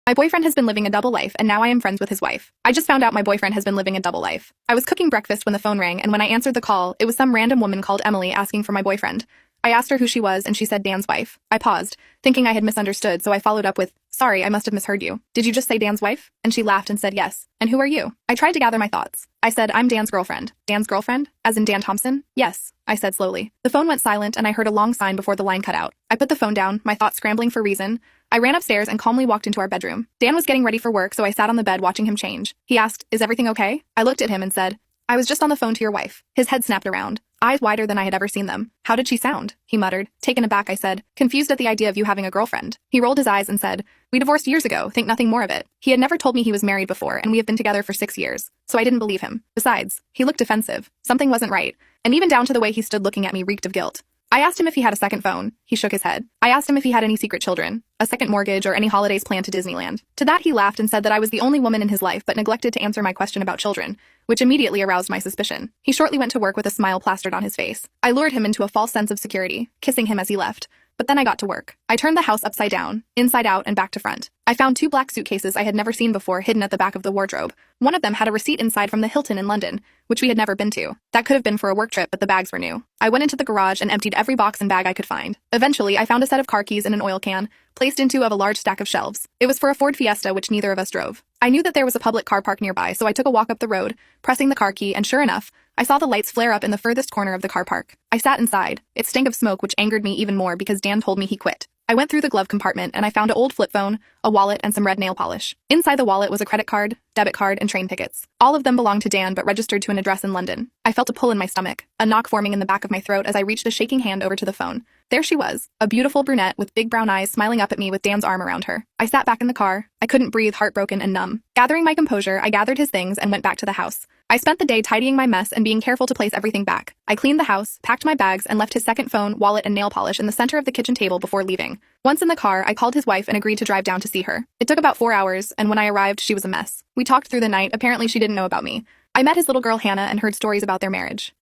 My boyfriend has been living a double life, and now I am friends with his wife. I just found out my boyfriend has been living a double life. I was cooking breakfast when the phone rang, and when I answered the call, it was some random woman called Emily asking for my boyfriend. I asked her who she was, and she said Dan's wife. I paused, thinking I had misunderstood, so I followed up with, "Sorry, I must have misheard you. Did you just say Dan's wife?" And she laughed and said yes. "And who are you?" I tried to gather my thoughts. I said, "I'm Dan's girlfriend." "Dan's girlfriend? As in Dan Thompson?" "Yes," I said slowly. The phone went silent, and I heard a long sign before the line cut out. I put the phone down, my thoughts scrambling for reason. I ran upstairs and calmly walked into our bedroom. Dan was getting ready for work, so I sat on the bed watching him change. He asked, "Is everything okay?" I looked at him and said, "I was just on the phone to your wife." His head snapped around, eyes wider than I had ever seen them. "How did she sound?" he muttered. Taken aback, I said, confused at the idea of you having a girlfriend. He rolled his eyes and said, "We divorced years ago, think nothing more of it." He had never told me he was married before, and we have been together for 6 years, so I didn't believe him. Besides, he looked defensive. Something wasn't right, and even down to the way he stood looking at me reeked of guilt. I asked him if he had a second phone. He shook his head. I asked him if he had any secret children, a second mortgage, or any holidays planned to Disneyland. To that he laughed and said that I was the only woman in his life but neglected to answer my question about children, which immediately aroused my suspicion. He shortly went to work with a smile plastered on his face. I lured him into a false sense of security, kissing him as he left. But then I got to work. I turned the house upside down, inside out and back to front. I found 2 black suitcases I had never seen before hidden at the back of the wardrobe. One of them had a receipt inside from the Hilton in London, which we had never been to. That could have been for a work trip, but the bags were new. I went into the garage and emptied every box and bag I could find. Eventually, I found a set of car keys in an oil can, placed into a large stack of shelves. It was for a Ford Fiesta, which neither of us drove. I knew that there was a public car park nearby, so I took a walk up the road, pressing the car key, and sure enough, I saw the lights flare up in the furthest corner of the car park. I sat inside. It stank of smoke, which angered me even more because Dan told me he quit. I went through the glove compartment and I found an old flip phone, a wallet, and some red nail polish. Inside the wallet was a credit card, debit card, and train tickets. All of them belonged to Dan but registered to an address in London. I felt a pull in my stomach, a knock forming in the back of my throat as I reached a shaking hand over to the phone. There she was, a beautiful brunette with big brown eyes smiling up at me with Dan's arm around her. I sat back in the car. I couldn't breathe, heartbroken and numb. Gathering my composure, I gathered his things and went back to the house. I spent the day tidying my mess and being careful to place everything back. I cleaned the house, packed my bags, and left his second phone, wallet, and nail polish in the center of the kitchen table before leaving. Once in the car, I called his wife and agreed to drive down to see her. It took about 4 hours, and when I arrived, she was a mess. We talked through the night. Apparently, she didn't know about me. I met his little girl Hannah and heard stories about their marriage.